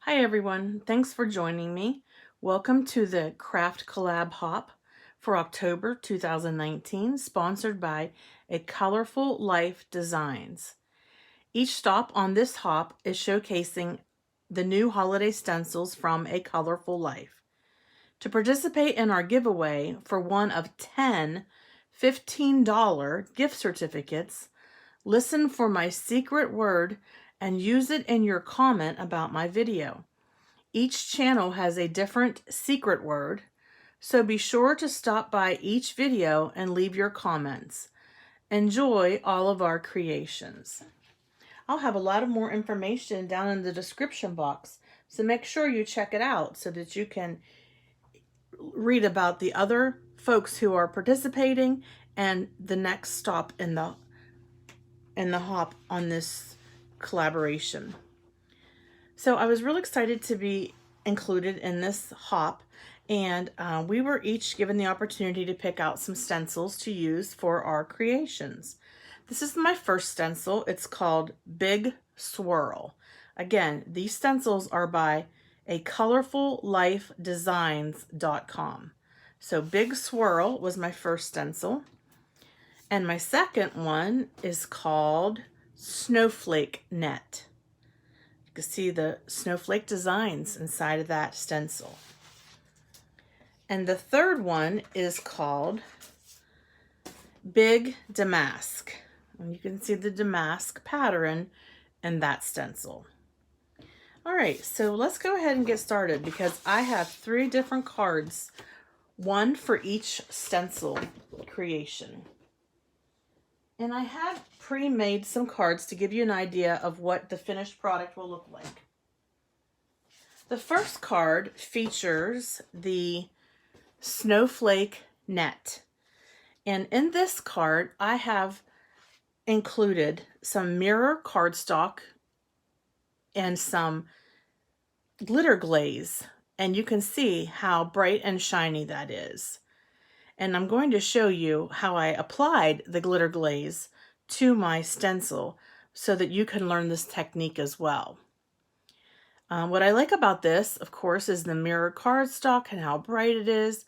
Hi everyone, thanks for joining me. Welcome to the Craft Collab Hop for October 2019, sponsored by A Colorful Life Designs. Each stop on this hop is showcasing the new holiday stencils from A Colorful Life. To participate in our giveaway for one of 10 $15 gift certificates, listen for my secret word and use it in your comment about my video. Each channel has a different secret word, so be sure to stop by each video and leave your comments. Enjoy all of our creations. I'll have a lot of more information down in the description box, so make sure you check it out so that you can read about the other folks who are participating and the next stop in the hop on this collaboration. So I was really excited to be included in this hop, and we were each given the opportunity to pick out some stencils to use for our creations. This is my first stencil. It's called Big Swirl. Again, these stencils are by acolorfullifedesigns.com. So Big Swirl was my first stencil. And my second one is called Snowflake Net. You can see the snowflake designs inside of that stencil. And the third one is called Big Damask. And you can see the damask pattern in that stencil. All right, so let's go ahead and get started because I have 3 different cards, one for each stencil creation. And I have pre-made some cards to give you an idea of what the finished product will look like. The first card features the snowflake net. And in this card, I have included some mirror cardstock and some glitter glaze. And you can see how bright and shiny that is. And I'm going to show you how I applied the glitter glaze to my stencil so that you can learn this technique as well. What I like about this, of course, is the mirror cardstock and how bright it is,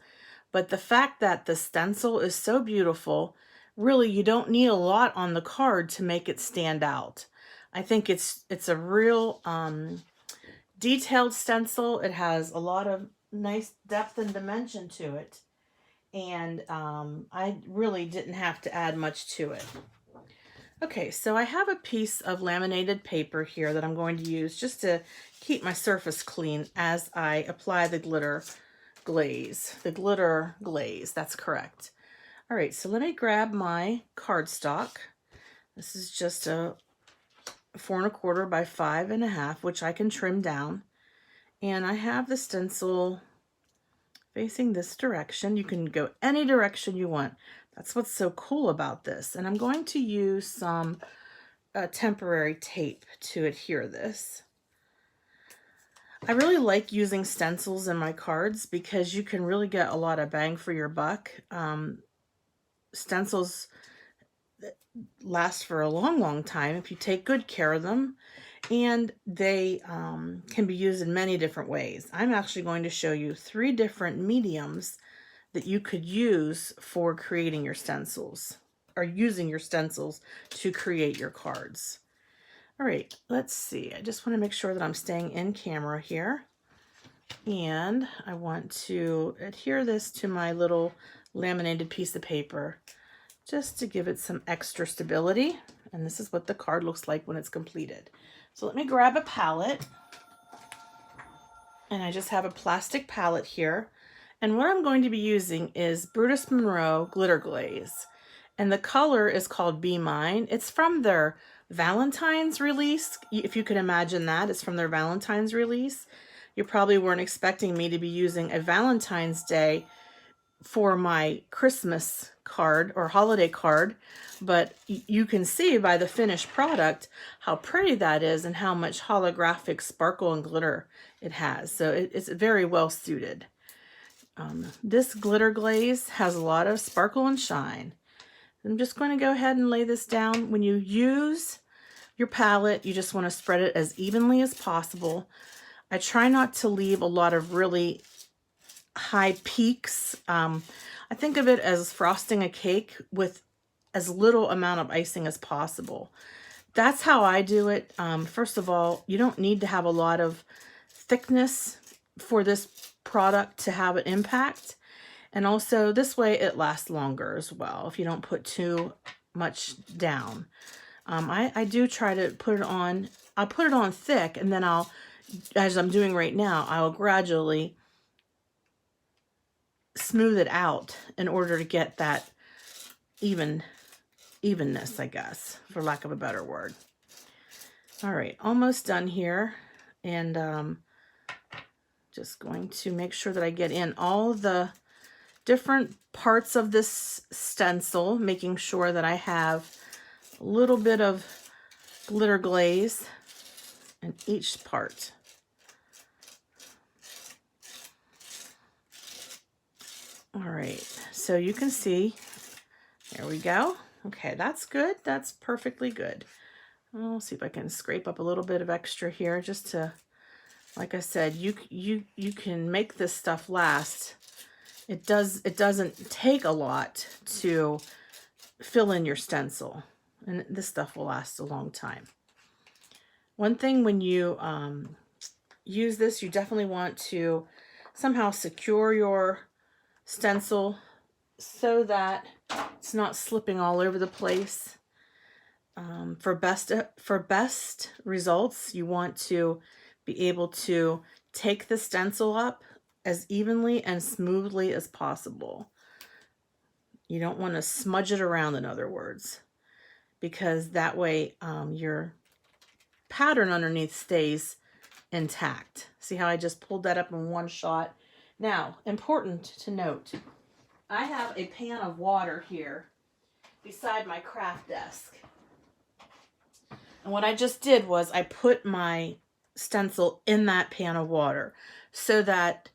but the fact that the stencil is so beautiful, really you don't need a lot on the card to make it stand out. I think it's a real detailed stencil. It has a lot of nice depth and dimension to it. And I really didn't have to add much to it. Okay, so I have a piece of laminated paper here that I'm going to use just to keep my surface clean as I apply the glitter glaze. The glitter glaze, that's correct. All right, so let me grab my cardstock. This is just a 4 1/4 by 5 1/2, which I can trim down. And I have the stencil facing this direction. You can go any direction you want. That's what's so cool about this. And I'm going to use some temporary tape to adhere this. I really like using stencils in my cards because you can really get a lot of bang for your buck. Stencils last for a long time if you take good care of them. And they can be used in many different ways. I'm actually going to show you 3 different mediums that you could use for creating your stencils, or using your stencils to create your cards. All right, let's see. I just want to make sure that I'm staying in camera here. And I want to adhere this to my little laminated piece of paper just to give it some extra stability. And this is what the card looks like when it's completed. So let me grab a palette, and I just have a plastic palette here. And what I'm going to be using is Brutus Monroe Glitter Glaze. And the color is called Be Mine. It's from their Valentine's release. If you can imagine that, it's from their Valentine's release. You probably weren't expecting me to be using a Valentine's Day for my Christmas card or holiday card, but you can see by the finished product how pretty that is and how much holographic sparkle and glitter it has. So it's very well suited. This glitter glaze has a lot of sparkle and shine. I'm just going to go ahead and lay this down. When you use your palette, you just want to spread it as evenly as possible. I try not to leave a lot of really high peaks. I think of it as frosting a cake with as little amount of icing as possible. That's how I do it. First of all, you don't need to have a lot of thickness for this product to have an impact. And also this way it lasts longer as well if you don't put too much down. I do try to put it on, I'll put it on thick, and then I'll, as I'm doing right now, I'll gradually smooth it out in order to get that evenness, I guess, for lack of a better word. All right, almost done here. And just going to make sure that I get in all the different parts of this stencil, making sure that I have a little bit of glitter glaze in each part. All right, so you can see, there we go. Okay, that's good. That's perfectly good. I'll see if I can scrape up a little bit of extra here just to, like I said, you can make this stuff last. It doesn't take a lot to fill in your stencil, and this stuff will last a long time. One thing when you use this, you definitely want to somehow secure your stencil so that it's not slipping all over the place. For best results, you want to be able to take the stencil up as evenly and smoothly as possible. You don't want to smudge it around, in other words, because that way your pattern underneath stays intact. See how I just pulled that up in one shot? Now, important to note, I have a pan of water here beside my craft desk. And what I just did was I put my stencil in that pan of water so that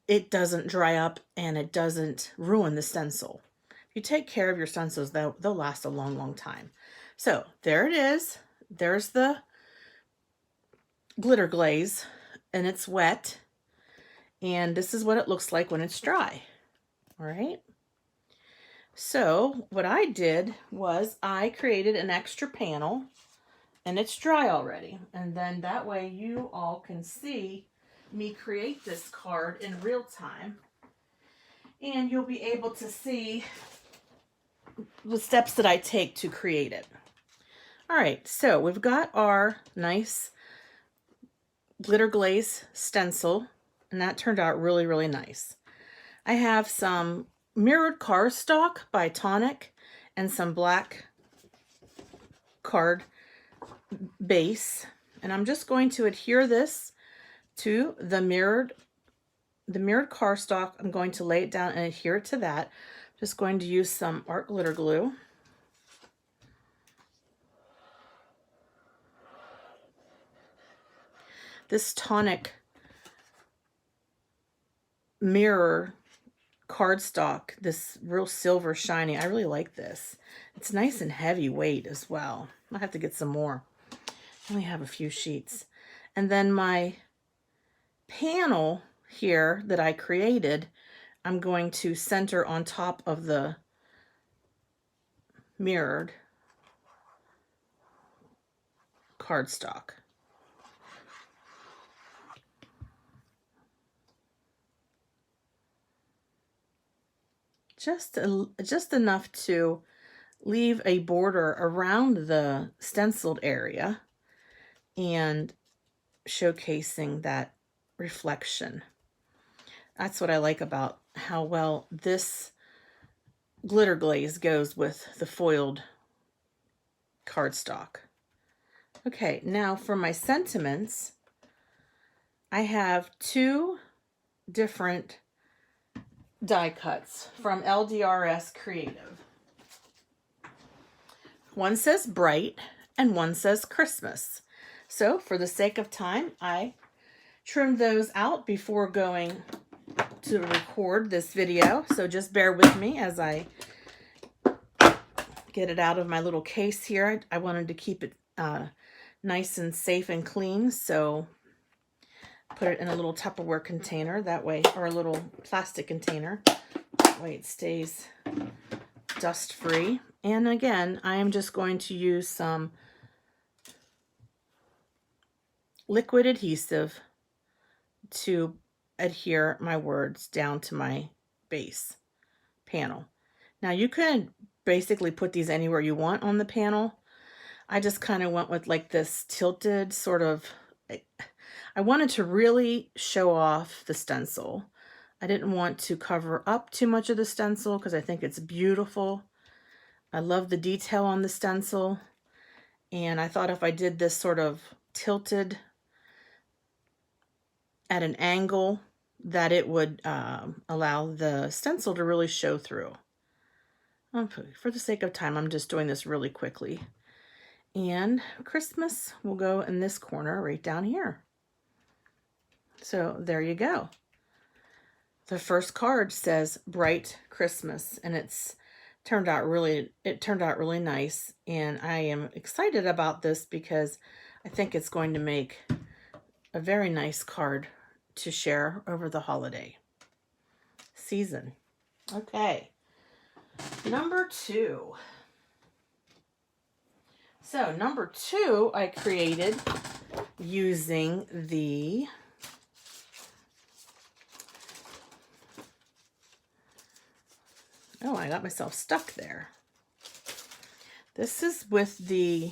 it doesn't dry up and it doesn't ruin the stencil. If you take care of your stencils, they'll last a long, long time. So there it is. There's the glitter glaze, and it's wet. And this is what it looks like when it's dry. All right. So what I did was I created an extra panel, and it's dry already. And then that way you all can see me create this card in real time. And you'll be able to see the steps that I take to create it. All right, so we've got our nice glitter glaze stencil, and that turned out really, really nice. I have some mirrored cardstock by Tonic and some black card base, and I'm just going to adhere this to the mirrored cardstock. I'm going to lay it down and adhere it to that. I'm just going to use some art glitter glue. This Tonic mirror cardstock, this real silver shiny, I really like this. It's nice and heavy weight as well. I'll have to get some more. I only have a few sheets. And then my panel here that I created, I'm going to center on top of the mirrored cardstock. Just enough to leave a border around the stenciled area and showcasing that reflection. That's what I like about how well this glitter glaze goes with the foiled cardstock. Okay, now for my sentiments, I have two different die cuts from LDRS Creative. One says bright and one says Christmas. So for the sake of time, I trimmed those out before going to record this video. So just bear with me as I get it out of my little case here. I wanted to keep it nice and safe and clean. So put it in a little Tupperware container that way, or a little plastic container. That way it stays dust free. And again, I am just going to use some liquid adhesive to adhere my words down to my base panel. Now you can basically put these anywhere you want on the panel. I just kind of went with like this tilted sort of, I wanted to really show off the stencil. I didn't want to cover up too much of the stencil because I think it's beautiful. I love the detail on the stencil. And I thought if I did this sort of tilted at an angle, that it would allow the stencil to really show through. For the sake of time, I'm just doing this really quickly. And Christmas will go in this corner right down here. So there you go. The first card says Bright Christmas, and it turned out really nice. And I am excited about this because I think it's going to make a very nice card to share over the holiday season. Okay, number 2. So number 2 I created using the oh, I got myself stuck there. This is with the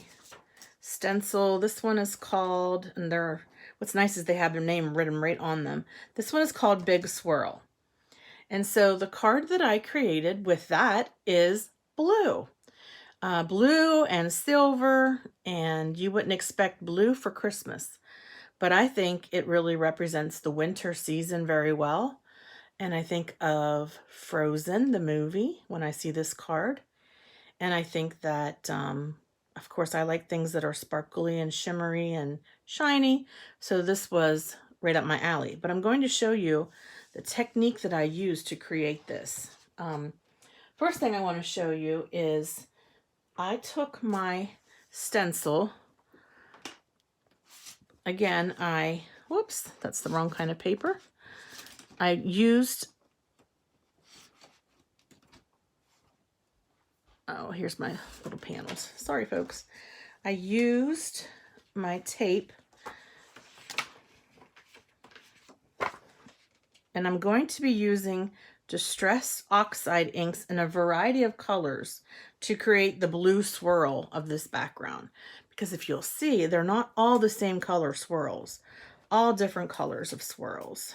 stencil. This one is called, and what's nice is they have their name written right on them. This one is called Big Swirl. And so the card that I created with that is blue. Blue and silver, and you wouldn't expect blue for Christmas. But I think it really represents the winter season very well. And I think of Frozen, the movie, when I see this card. And I think that, of course, I like things that are sparkly and shimmery and shiny. So this was right up my alley. But I'm going to show you the technique that I used to create this. First thing I want to show you is I took my stencil. Again, whoops, that's the wrong kind of paper. I used, oh, here's my little panels. Sorry, folks. I used my tape, and I'm going to be using Distress Oxide inks in a variety of colors to create the blue swirl of this background. Because if you'll see, they're not all the same color swirls, all different colors of swirls.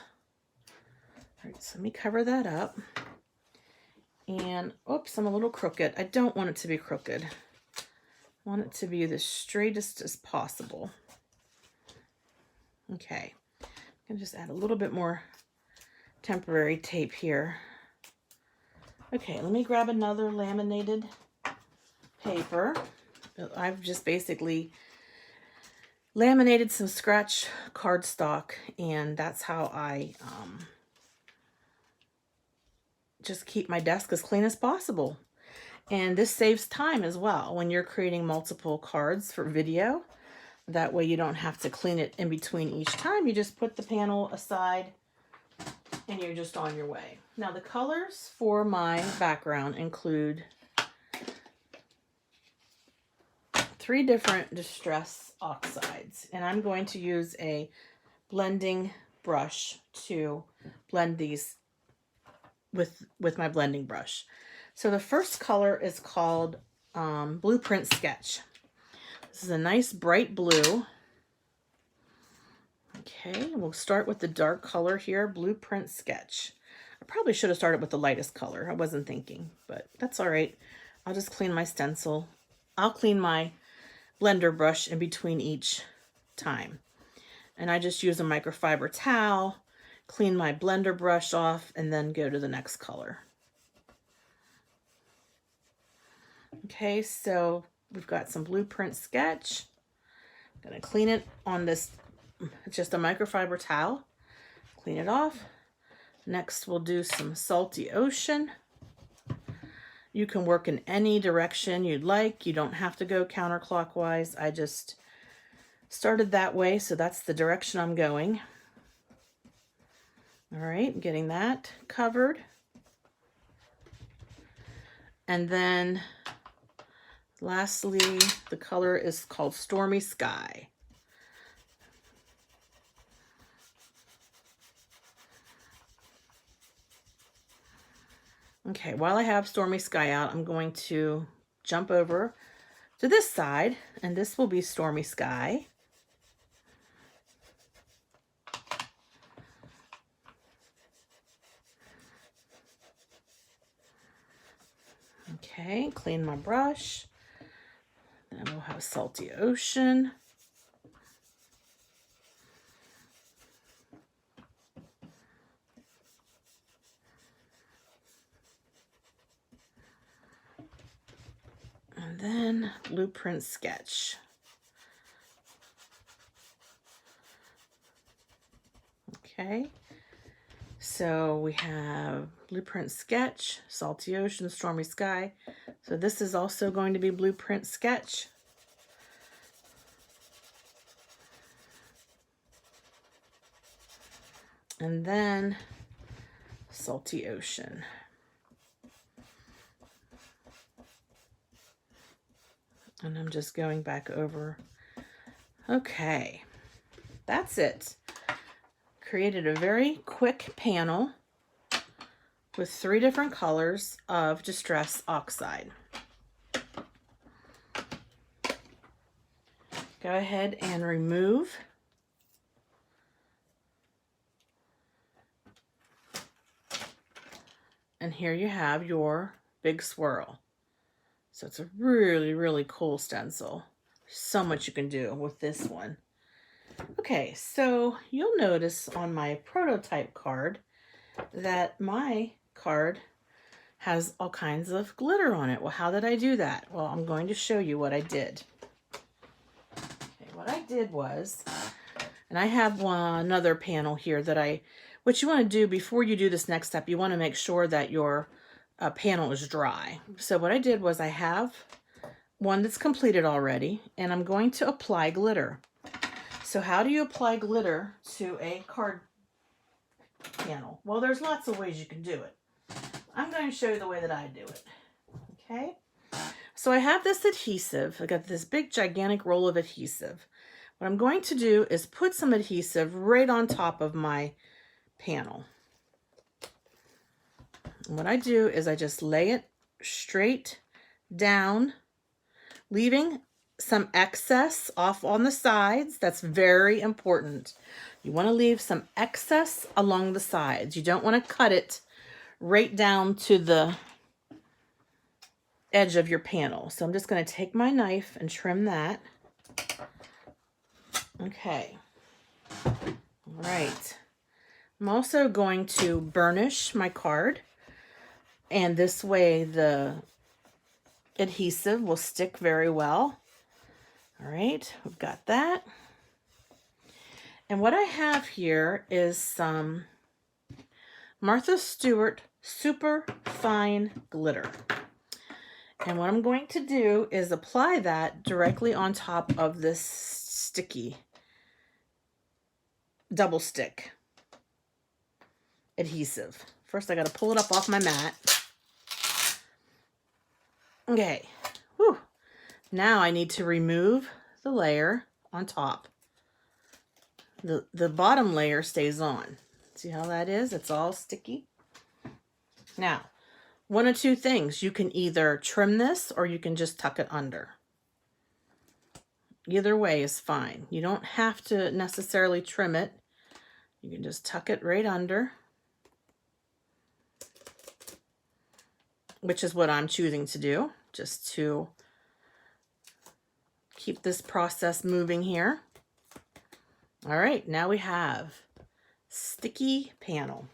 All right, so let me cover that up. And, oops, I'm a little crooked. I don't want it to be crooked. I want it to be the straightest as possible. Okay, I'm going to just add a little bit more temporary tape here. Okay, let me grab another laminated paper. I've just basically laminated some scratch cardstock, and that's how I just keep my desk as clean as possible. And this saves time as well when you're creating multiple cards for video. That way you don't have to clean it in between each time. You just put the panel aside and you're just on your way. Now the colors for my background include 3 different Distress Oxides, and I'm going to use a blending brush to blend these with my blending brush. So the first color is called Blueprint Sketch. This is a nice bright blue. Okay, we'll start with the dark color here, Blueprint Sketch. I probably should have started with the lightest color. I wasn't thinking, but that's all right. I'll just clean my stencil. I'll clean my blender brush in between each time. And I just use a microfiber towel, clean my blender brush off, and then go to the next color. Okay, so we've got some Blueprint Sketch. I'm going to clean it on this, it's just a microfiber towel. Clean it off. Next, we'll do some Salty Ocean. You can work in any direction you'd like. You don't have to go counterclockwise. I just started that way, so that's the direction I'm going. All right, getting that covered. And then lastly, the color is called Stormy Sky. Okay, while I have Stormy Sky out, I'm going to jump over to this side, and this will be Stormy Sky. Okay, clean my brush. Then we'll have Salty Ocean. And then Blueprint Sketch. Okay, so we have Blueprint Sketch, Salty Ocean, Stormy Sky. So this is also going to be Blueprint Sketch. And then Salty Ocean. And I'm just going back over. Okay, that's it. Created a very quick panel with 3 different colors of Distress Oxide. Go ahead and remove. And here you have your big swirl. So it's a really, really cool stencil. So much you can do with this one. Okay, so you'll notice on my prototype card that my card has all kinds of glitter on it. Well, how did I do that? Well, I'm going to show you what I did. Okay, what I did was, and I have another panel here that what you want to do before you do this next step, you want to make sure that your panel is dry. So what I did was I have one that's completed already, and I'm going to apply glitter. So how do you apply glitter to a card panel? Well, there's lots of ways you can do it. I'm going to show you the way that I do it. Okay? So I have this adhesive. I got this big gigantic roll of adhesive. What I'm going to do is put some adhesive right on top of my panel. And what I do is I just lay it straight down, leaving some excess off on the sides. That's very important. You want to leave some excess along the sides. You don't want to cut it right down to the edge of your panel. So I'm just going to take my knife and trim that. Okay. All right. I'm also going to burnish my card, and this way the adhesive will stick very well. All right, we've got that. And what I have here is some Martha Stewart Super Fine Glitter. And what I'm going to do is apply that directly on top of this sticky double stick adhesive. First, I got to pull it up off my mat. Okay. Whew. Now I need to remove the layer on top. The bottom layer stays on. See how that is? It's all sticky. Now, one of 2 things. You can either trim this or you can just tuck it under. Either way is fine. You don't have to necessarily trim it. You can just tuck it right under, which is what I'm choosing to do, just to keep this process moving here. All right, now we have sticky panel.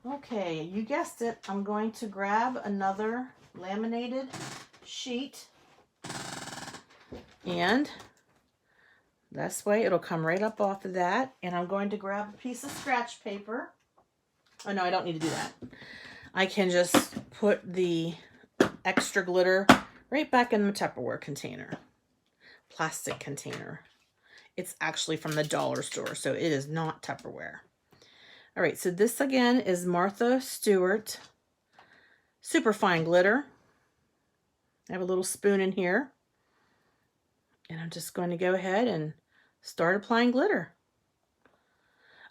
Okay, you guessed it. I'm going to grab another laminated sheet, and this way it'll come right up off of that. And I'm going to grab a piece of scratch paper. Oh no, I don't need to do that. I can just put the extra glitter right back in the Tupperware container, plastic container. It's actually from the dollar store, so it is not Tupperware. All right, so this again is Martha Stewart Superfine Glitter. I have a little spoon in here. And I'm just going to go ahead and start applying glitter.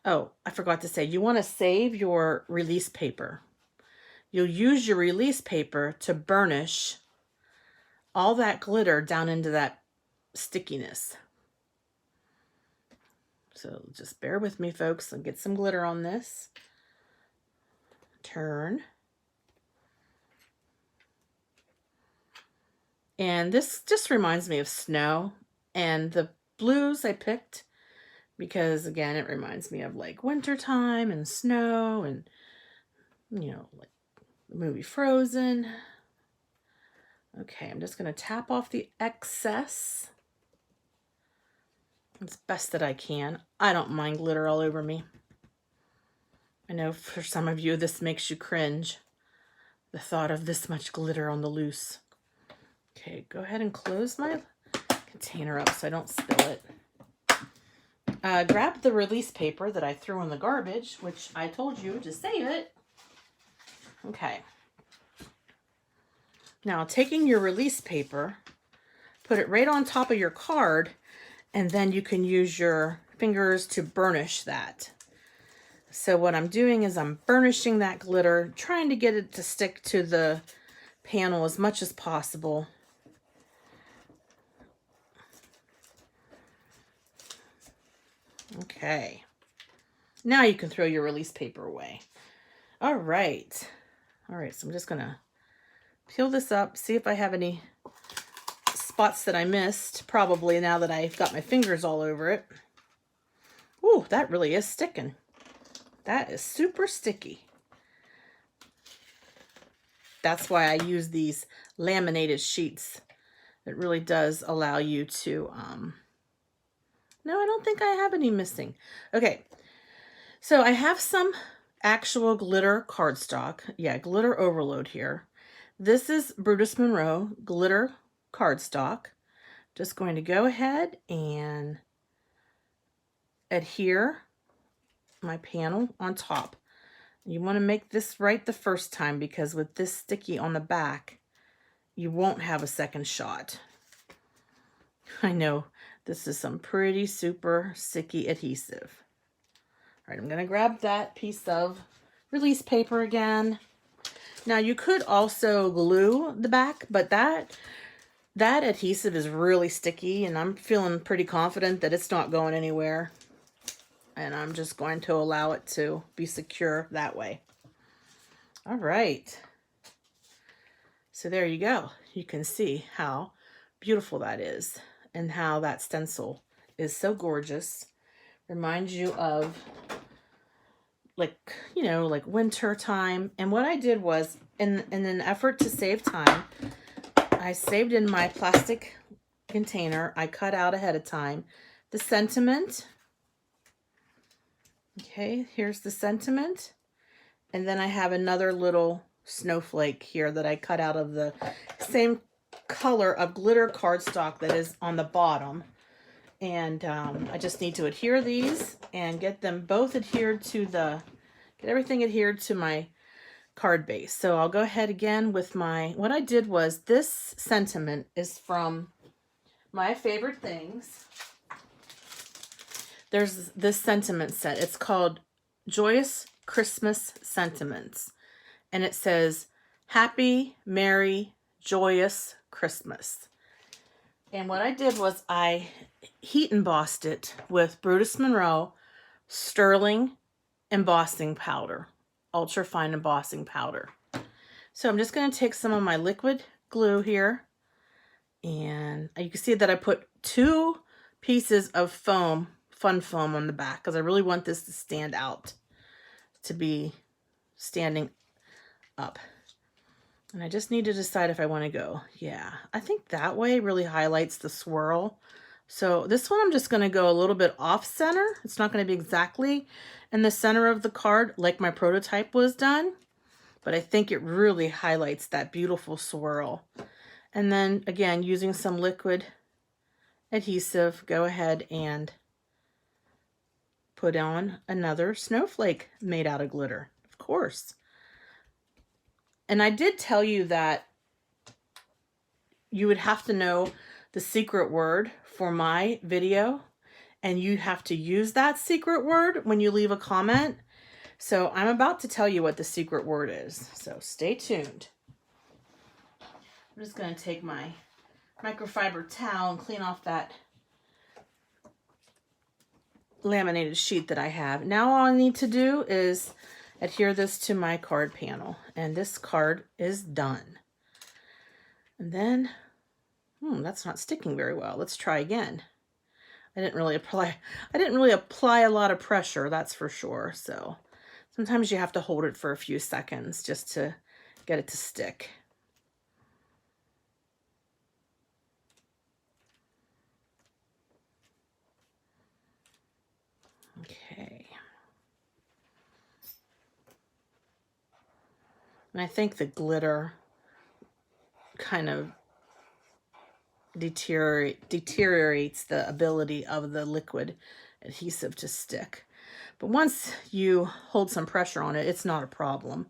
Oh, I forgot to say, you want to save your release paper. You'll use your release paper to burnish all that glitter down into that stickiness. So just bear with me, folks, and get some glitter on this. Turn. And this just reminds me of snow. And the blues I picked because, again, it reminds me of like wintertime and snow and, you know, like the movie Frozen. Okay, I'm just going to tap off the excess as best that I can. I don't mind glitter all over me. I know for some of you this makes you cringe, the thought of this much glitter on the loose. Okay, go ahead and close my container up so I don't spill it. Grab the release paper that I threw in the garbage, which I told you to save it. Okay. Now, taking your release paper, put it right on top of your card, and then you can use your fingers to burnish that. So what I'm doing is I'm burnishing that glitter, trying to get it to stick to the panel as much as possible. Okay. Now you can throw your release paper away. All right. All right, so I'm just going to peel this up, see if I have any spots that I missed, probably now that I've got my fingers all over it. Ooh, that really is sticking. That is super sticky. That's why I use these laminated sheets. It really does allow you to, no, I don't think I have any missing. Okay, so I have some actual glitter cardstock. Yeah, glitter overload here. This is Brutus Monroe glitter cardstock. Just going to go ahead and adhere my panel on top. You want to make this right the first time because with this sticky on the back, you won't have a second shot. I know this is some pretty super sticky adhesive. All right, I'm going to grab that piece of release paper again. Now you could also glue the back, but that adhesive is really sticky and I'm feeling pretty confident that it's not going anywhere. And I'm just going to allow it to be secure that way. All right. So there you go. You can see how beautiful that is and how that stencil is so gorgeous. Reminds you of like, you know, like winter time. And what I did was in an effort to save time, I saved in my plastic container. I cut out ahead of time the sentiment. Okay, here's the sentiment. And then I have another little snowflake here that I cut out of the same color of glitter cardstock that is on the bottom. And I just need to adhere these and get them both adhered to get everything adhered to my card base. So I'll go ahead again with what I did was this sentiment is from My Favorite Things. There's this sentiment set. It's called Joyous Christmas Sentiments. And it says, Happy, Merry, Joyous Christmas. And what I did was I heat embossed it with Brutus Monroe Sterling Embossing Powder. Ultra Fine Embossing Powder. So I'm just going to take some of my liquid glue here. And you can see that I put 2 pieces of foam, fun foam on the back because I really want this to stand out, to be standing up. And I just need to decide if I want to go. Yeah, I think that way really highlights the swirl. So this one I'm just going to go a little bit off center. It's not going to be exactly in the center of the card like my prototype was done. But I think it really highlights that beautiful swirl. And then again, using some liquid adhesive, go ahead and put on another snowflake made out of glitter, of course. And I did tell you that you would have to know the secret word for my video, and you have to use that secret word when you leave a comment. So I'm about to tell you what the secret word is, so stay tuned. I'm just going to take my microfiber towel and clean off that laminated sheet that I have. Now all I need to do is adhere this to my card panel, and this card is done. And then, that's not sticking very well. Let's try again. I didn't really apply a lot of pressure, that's for sure. So sometimes you have to hold it for a few seconds just to get it to stick. Okay. And I think the glitter kind of deteriorates the ability of the liquid adhesive to stick. But once you hold some pressure on it, it's not a problem.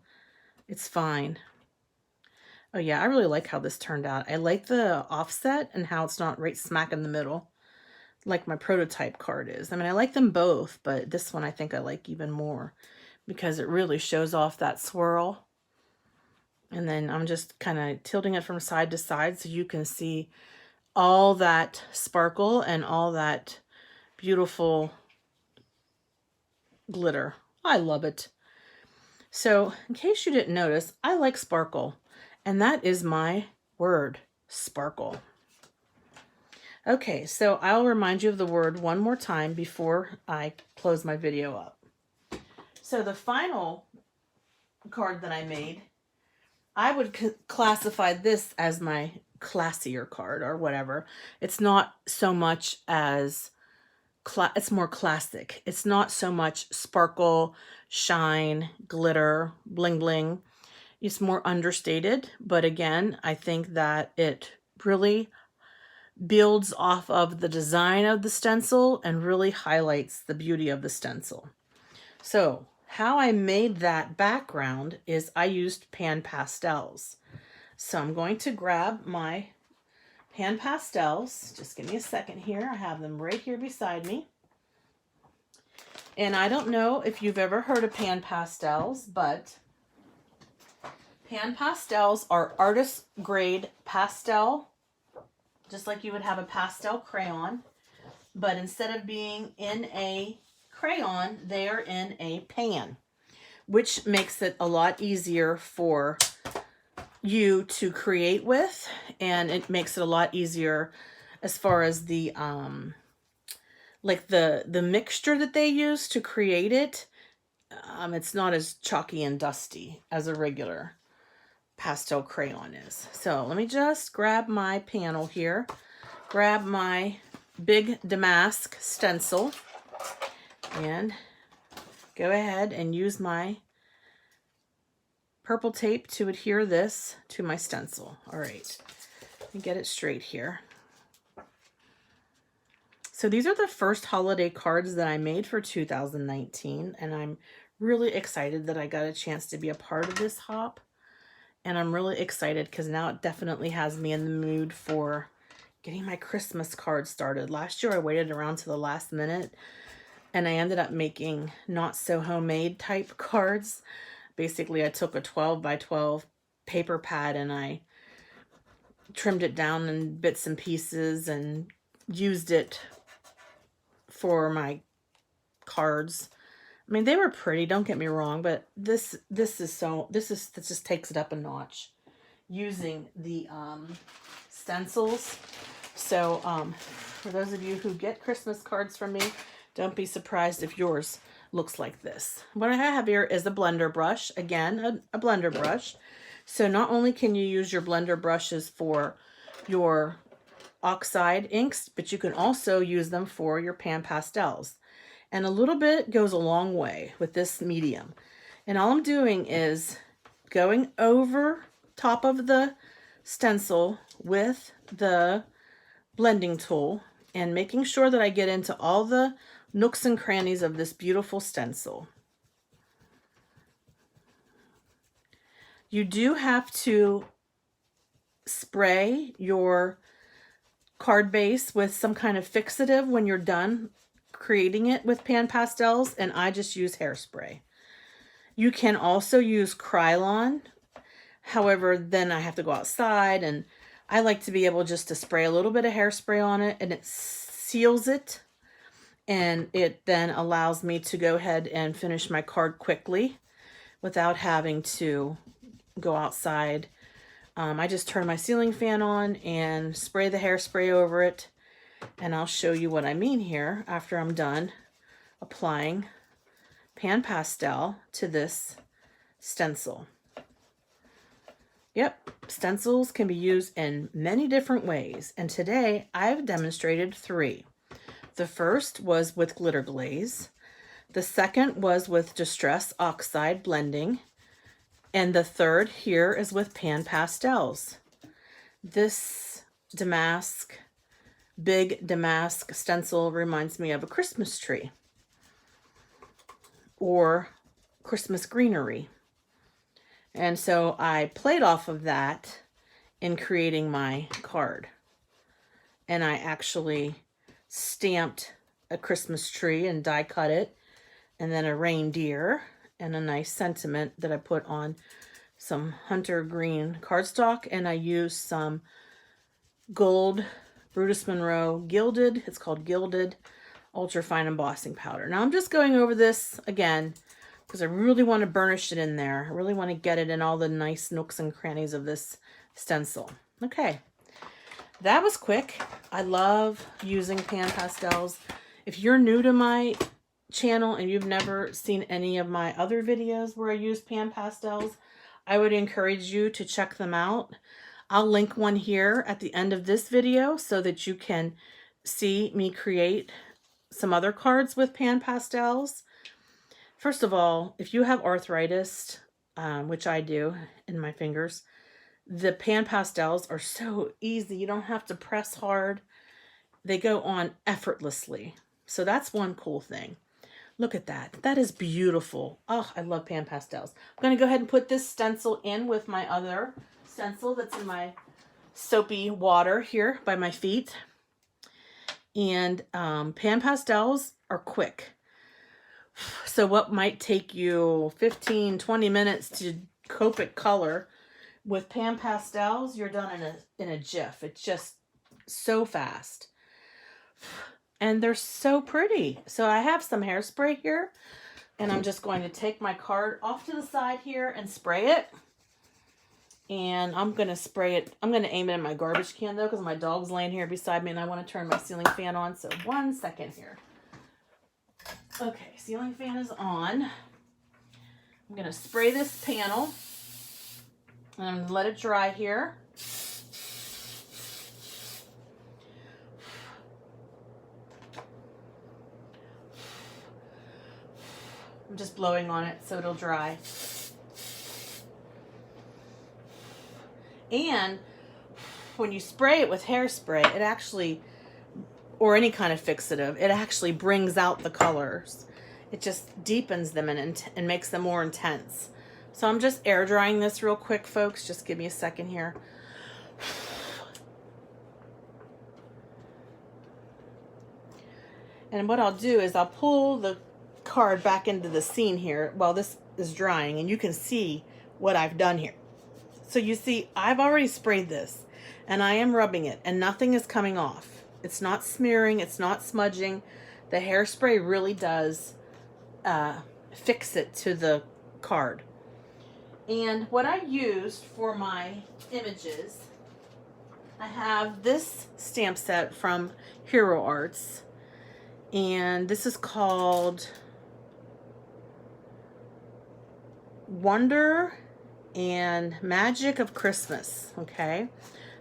It's fine. Oh yeah, I really like how this turned out. I like the offset and how it's not right smack in the middle like my prototype card is. I mean, I like them both, but this one I think I like even more because it really shows off that swirl. And then I'm just kind of tilting it from side to side so you can see all that sparkle and all that beautiful glitter. I love it. So in case you didn't notice, I like sparkle, and that is my word, sparkle. Okay, so I'll remind you of the word one more time before I close my video up. So the final card that I made, I would classify this as my classier card or whatever. It's not so much as, it's more classic. It's not so much sparkle, shine, glitter, bling bling. It's more understated, but again, I think that it really builds off of the design of the stencil and really highlights the beauty of the stencil. So how I made that background is I used pan pastels. So I'm going to grab my pan pastels. Just give me a second here. I have them right here beside me. And I don't know if you've ever heard of pan pastels, but pan pastels are artist grade pastel, just like you would have a pastel crayon, but instead of being in a crayon, they are in a pan, which makes it a lot easier for you to create with, and it makes it a lot easier as far as the like the mixture that they use to create it. It's not as chalky and dusty as a regular pastel crayon is. So let me just grab my panel here, grab my big damask stencil, and go ahead and use my purple tape to adhere this to my stencil. All right, let me get it straight here. So these are the first holiday cards that I made for 2019, and I'm really excited that I got a chance to be a part of this hop. And I'm really excited because now it definitely has me in the mood for getting my Christmas cards started. Last year I waited around to the last minute, and I ended up making not so homemade type cards. Basically, I took a 12 by 12 paper pad and I trimmed it down in bits and pieces and used it for my cards. I mean, they were pretty, don't get me wrong, but this just takes it up a notch using the stencils. So for those of you who get Christmas cards from me, don't be surprised if yours looks like this. What I have here is a blender brush. Again, a blender brush. So not only can you use your blender brushes for your oxide inks, but you can also use them for your pan pastels. And a little bit goes a long way with this medium. And all I'm doing is going over top of the stencil with the blending tool and making sure that I get into all the nooks and crannies of this beautiful stencil. You do have to spray your card base with some kind of fixative when you're done creating it with pan pastels, and I just use hairspray. You can also use Krylon. However, then I have to go outside, and I like to be able just to spray a little bit of hairspray on it, and it seals it, and it then allows me to go ahead and finish my card quickly without having to go outside. I just turn my ceiling fan on and spray the hairspray over it, and I'll show you what I mean here after I'm done applying pan pastel to this stencil. Yep, stencils can be used in many different ways, and today I've demonstrated 3. The first was with glitter glaze, the second was with distress oxide blending, and the third here is with pan pastels. This damask, big damask stencil reminds me of a Christmas tree or Christmas greenery. And so I played off of that in creating my card. And I actually stamped a Christmas tree and die cut it, and then a reindeer and a nice sentiment that I put on some hunter green cardstock, and I used some gold Brutus Monroe gilded, it's called gilded, ultra fine embossing powder. Now I'm just going over this again because I really want to burnish it in there. I really want to get it in all the nice nooks and crannies of this stencil. Okay, that was quick. I love using pan pastels. If you're new to my channel and you've never seen any of my other videos where I use pan pastels, I would encourage you to check them out. I'll link one here at the end of this video so that you can see me create some other cards with pan pastels. First of all, if you have arthritis, which I do in my fingers, the pan pastels are so easy. You don't have to press hard. They go on effortlessly. So that's one cool thing. Look at that. That is beautiful. Oh, I love pan pastels. I'm going to go ahead and put this stencil in with my other stencil that's in my soapy water here by my feet. And pan pastels are quick. So what might take you 15-20 minutes to Copic color, with pan pastels, you're done in a jiff. It's just so fast. And they're so pretty. So I have some hairspray here, and I'm just going to take my card off to the side here and spray it. And I'm going to spray it. I'm going to aim it in my garbage can, though, because my dog's laying here beside me, and I want to turn my ceiling fan on. So 1 second here. Okay, ceiling fan is on. I'm going to spray this panel, and I'm going to let it dry here. I'm just blowing on it so it'll dry. And when you spray it with hairspray, it actually, or any kind of fixative, it actually brings out the colors. It just deepens them and makes them more intense. So I'm just air drying this real quick, folks. Just give me a second here. And what I'll do is I'll pull the card back into the scene here while this is drying, and you can see what I've done here. So you see, I've already sprayed this, and I am rubbing it, and nothing is coming off. It's not smearing, it's not smudging. The hairspray really does fix it to the card. And what I used for my images, I have this stamp set from Hero Arts, and this is called Wonder and Magic of Christmas. Okay,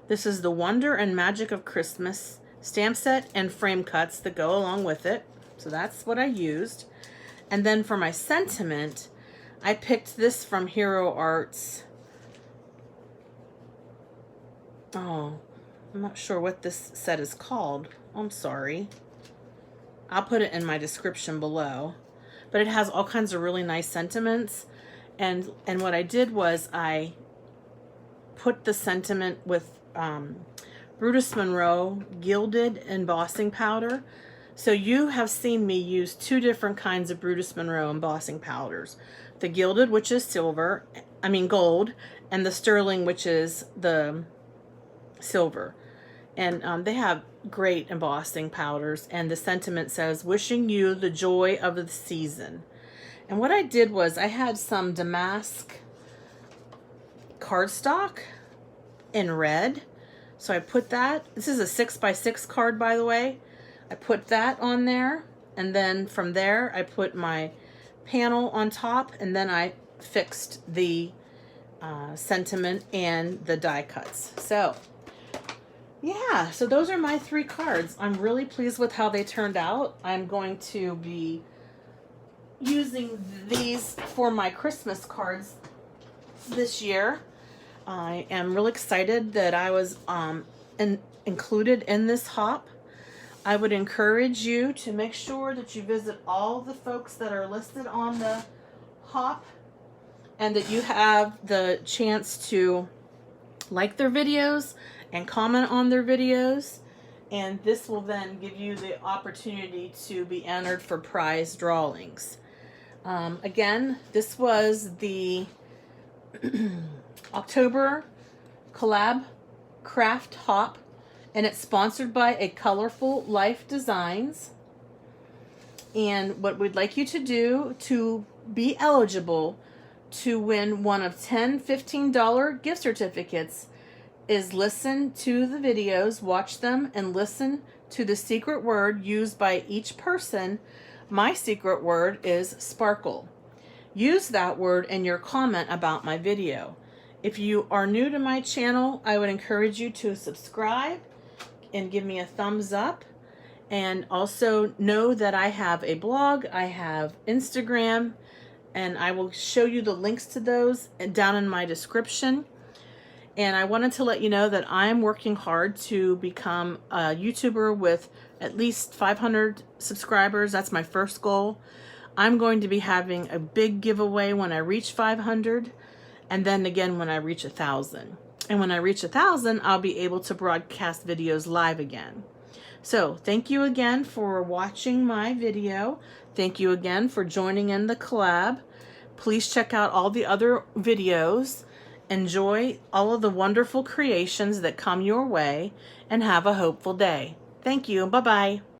this is the Wonder and Magic of Christmas stamp set and frame cuts that go along with it. So that's what I used. And then for my sentiment, I picked this from Hero Arts. Oh, I'm not sure what this set is called. I'm sorry. I'll put it in my description below. But it has all kinds of really nice sentiments. And what I did was I put the sentiment with Brutus Monroe gilded embossing powder. So you have seen me use two different kinds of Brutus Monroe embossing powders. The gilded, which is gold, and the sterling, which is the silver. And they have great embossing powders, and the sentiment says, wishing you the joy of the season. And what I did was I had some damask cardstock in red. So I put that, this is a 6x6 card, by the way. I put that on there, and then from there I put my panel on top, and then I fixed the sentiment and the die cuts. So yeah, so those are my 3 cards. I'm really pleased with how they turned out. I'm going to be using these for my Christmas cards this year. I am really excited that I was included in this hop. I would encourage you to make sure that you visit all the folks that are listed on the hop, and that you have the chance to like their videos and comment on their videos, and this will then give you the opportunity to be entered for prize drawings. Again, this was the October collab craft hop, and it's sponsored by A Colorful Life Designs. And what we'd like you to do to be eligible to win one of 10 $15 gift certificates is listen to the videos, watch them, and listen to the secret word used by each person. My secret word is sparkle. Use that word in your comment about my video. If you are new to my channel, I would encourage you to subscribe and give me a thumbs up. And also know that I have a blog, I have Instagram, and I will show you the links to those down in my description. And I wanted to let you know that I'm working hard to become a YouTuber with at least 500 subscribers. That's my first goal. I'm going to be having a big giveaway when I reach 500, and then again when I reach 1,000. And when I reach 1,000, I'll be able to broadcast videos live again. So thank you again for watching my video. Thank you again for joining in the collab. Please check out all the other videos. Enjoy all of the wonderful creations that come your way, and have a hopeful day. Thank you. Bye-bye.